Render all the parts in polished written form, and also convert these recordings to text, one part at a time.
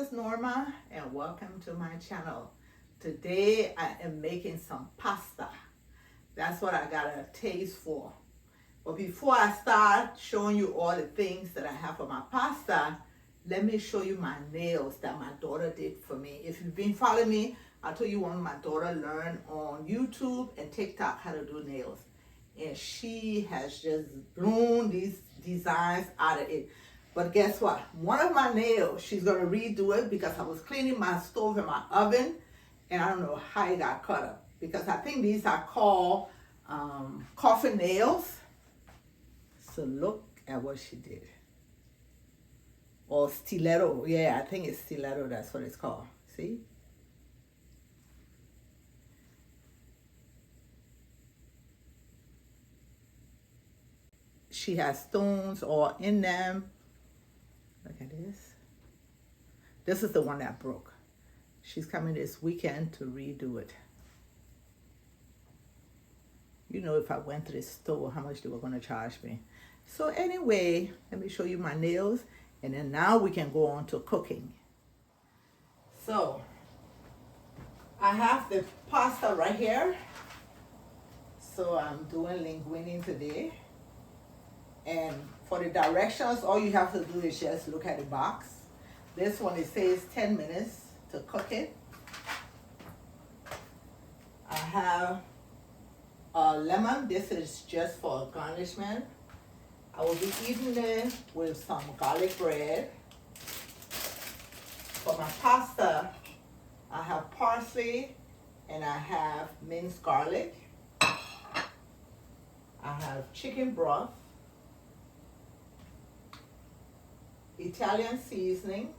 is Norma and welcome to my channel. Today I am making some pasta. That's what I got a taste for. But before I start showing you all the things that I have for my pasta, let me show you my nails that my daughter did for me. If you've been following me, I told you one of my daughter learned on YouTube and TikTok how to do nails. And she has just blown these designs out of it. But guess what? One of my nails, she's going to redo it because I was cleaning my stove and my oven, and I don't know how it got cut up. Because I think these are called coffin nails. So look at what she did. Or stiletto. Yeah, I think it's stiletto. That's what it's called. See? She has stones all in them. Look at this. This is the one that broke. She's coming this weekend to redo it. You know, if I went to the store, how much they were going to charge me. So anyway, let me show you my nails. And then now we can go on to cooking. So, I have the pasta right here. So I'm doing linguine today. And for the directions, all you have to do is just look at the box. This one, it says 10 minutes to cook it. I have a lemon. This is just for garnishment. I will be eating it with some garlic bread. For my pasta, I have parsley and I have minced garlic. I have chicken broth, Italian seasoning,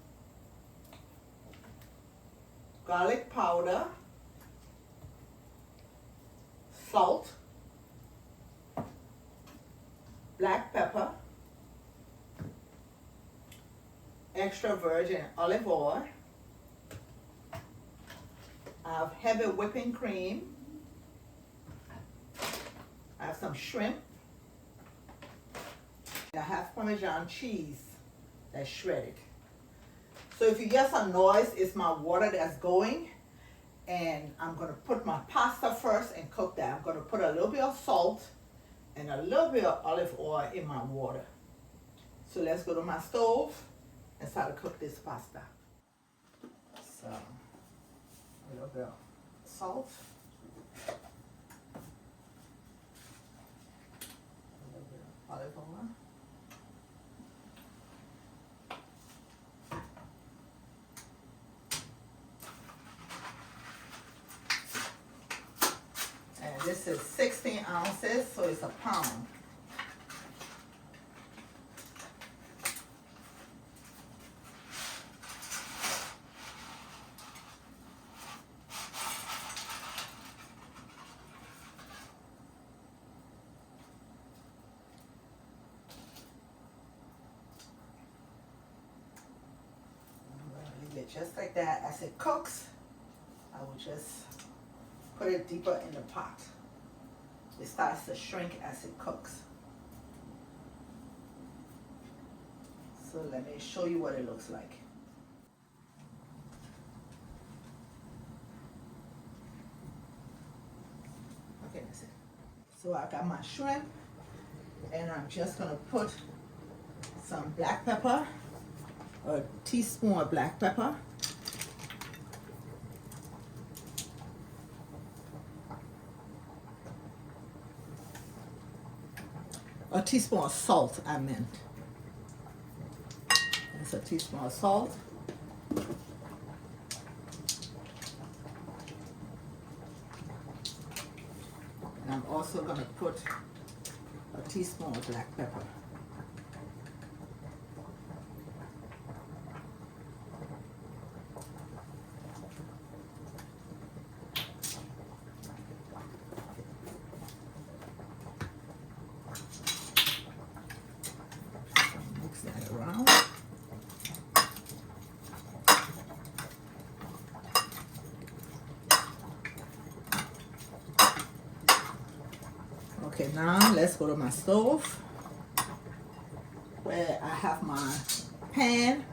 garlic powder, salt, black pepper, extra virgin olive oil. I have heavy whipping cream. I have some shrimp. I have Parmesan cheese that's shredded. So if you hear some noise, it's my water that's going. And I'm going to put my pasta first and cook that. I'm going to put a little bit of salt and a little bit of olive oil in my water. So let's go to my stove and start to cook this pasta. So, a little bit of salt. A little bit of olive oil. This is 16 ounces, so it's a pound. I'm going to leave it just like that. As it cooks, I will just put it deeper in the pot. It starts to shrink as it cooks. So let me show you what it looks like. Okay, that's it. So I got my shrimp, and I'm just gonna put some black pepper, a teaspoon of black pepper. A teaspoon of salt, I meant. That's a teaspoon of salt. And I'm also going to put a teaspoon of black pepper. Around. Okay, now let's go to my stove where I have my pan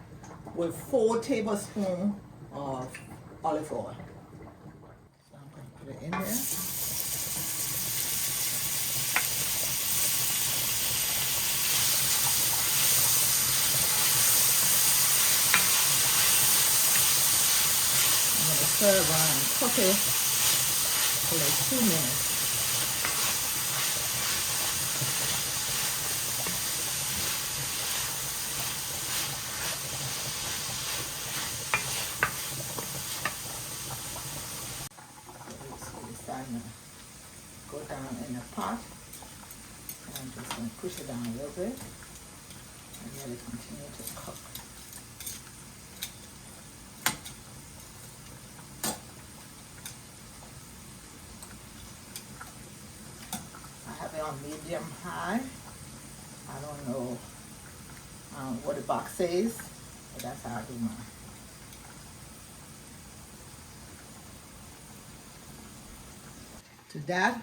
with 4 tablespoons of olive oil. So I'm going to put it in there. I'm going to stir around and cook it for like 2 minutes. Go down in the pot, and I'm just going to push it down a little bit and let it continue to cook. I have it on medium high. I don't know what the box says, but that's how I do mine. To that,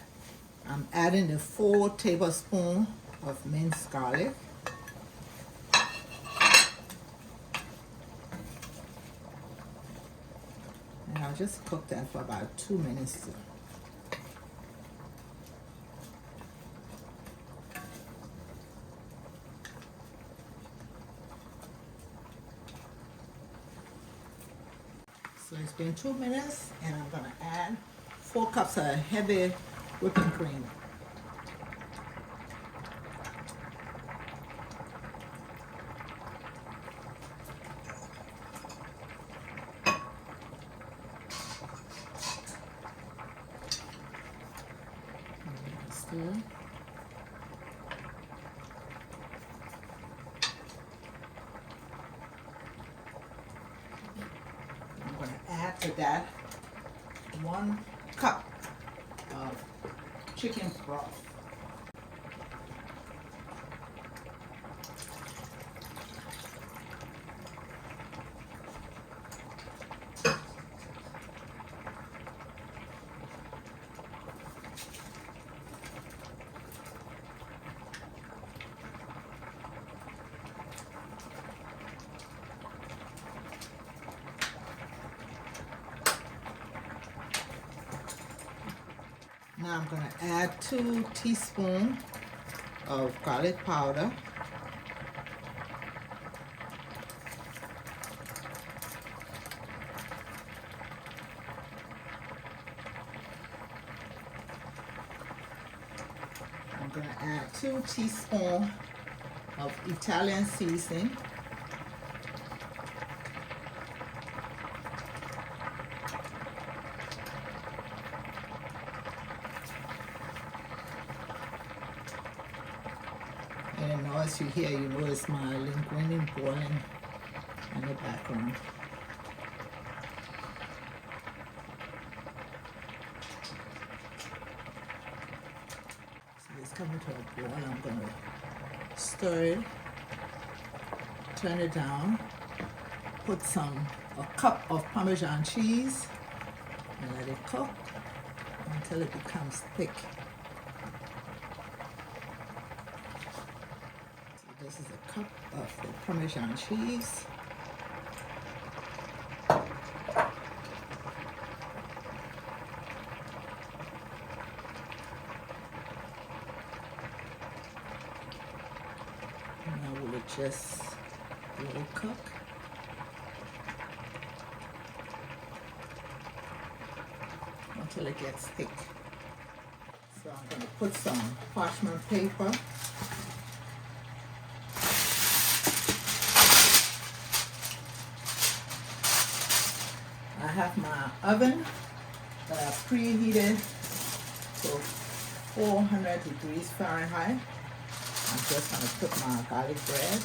I'm adding the 4 tablespoons of minced garlic. And I'll just cook that for about 2 minutes. So it's been 2 minutes, and I'm going to add 4 cups of heavy whipping cream. Stir. I'm going to add to that 1 cup of chicken broth. Now I'm going to add 2 teaspoons of garlic powder. I'm going to add 2 teaspoons of Italian seasoning. And the noise you hear, you know it's my linguine boiling in the background. So it's coming to a boil. I'm going to stir it, turn it down, put a cup of Parmesan cheese, and let it cook until it becomes thick. This is a cup of the Parmesan cheese. And now we'll just let it cook. Until it gets thick. So I'm going to put some parchment paper . I have my oven that I preheated to 400 degrees Fahrenheit. I'm just going to put my garlic bread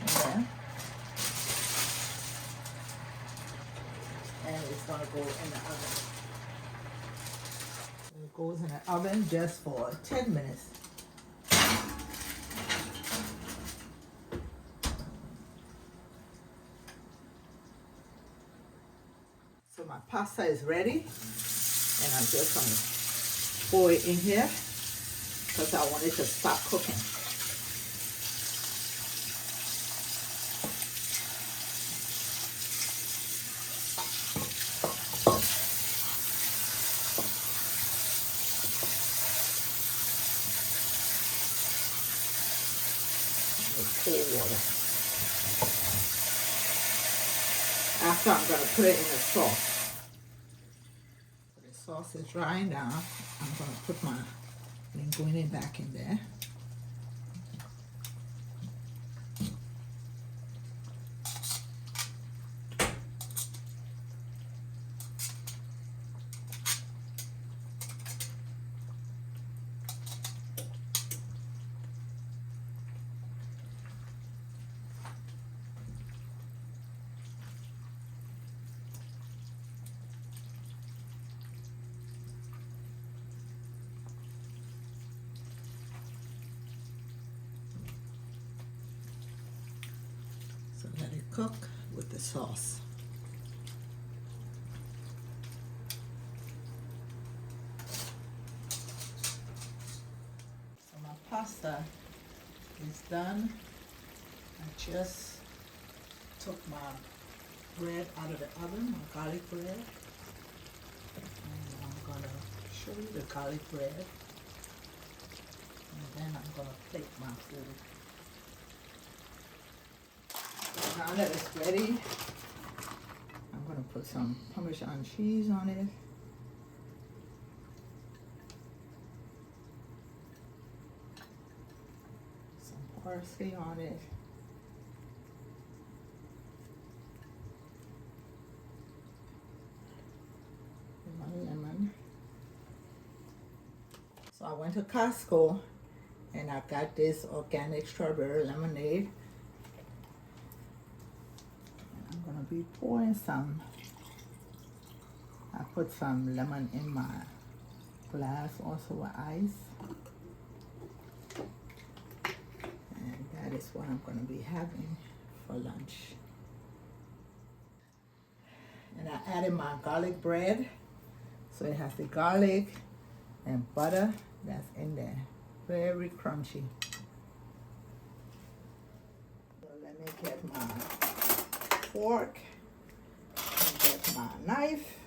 in there. And it's going to go in the oven. It goes in the oven just for 10 minutes. So my pasta is ready, and I'm just going to pour it in here because I want it to stop cooking. cold water. After I'm going to put it in the sauce. The sauce is drying down. I'm going to put my linguine back in there. So let it cook with the sauce. So my pasta is done. I just took my bread out of the oven, my garlic bread. And I'm gonna show you the garlic bread. And then I'm gonna plate my food. So now that it's ready, I'm gonna put some Parmesan cheese on it. Some parsley on it. Lemon. So I went to Costco and I got this organic strawberry lemonade. And I'm gonna be pouring some. I put some lemon in my glass also with ice. And that is what I'm gonna be having for lunch. And I added my garlic bread. So it has the garlic and butter that's in there. Very crunchy. So let me get my fork and get my knife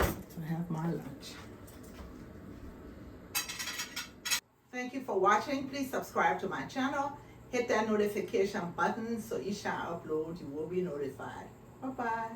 to have my lunch. Thank you for watching. Please subscribe to my channel. Hit that notification button so each time I upload you will be notified. Bye-bye.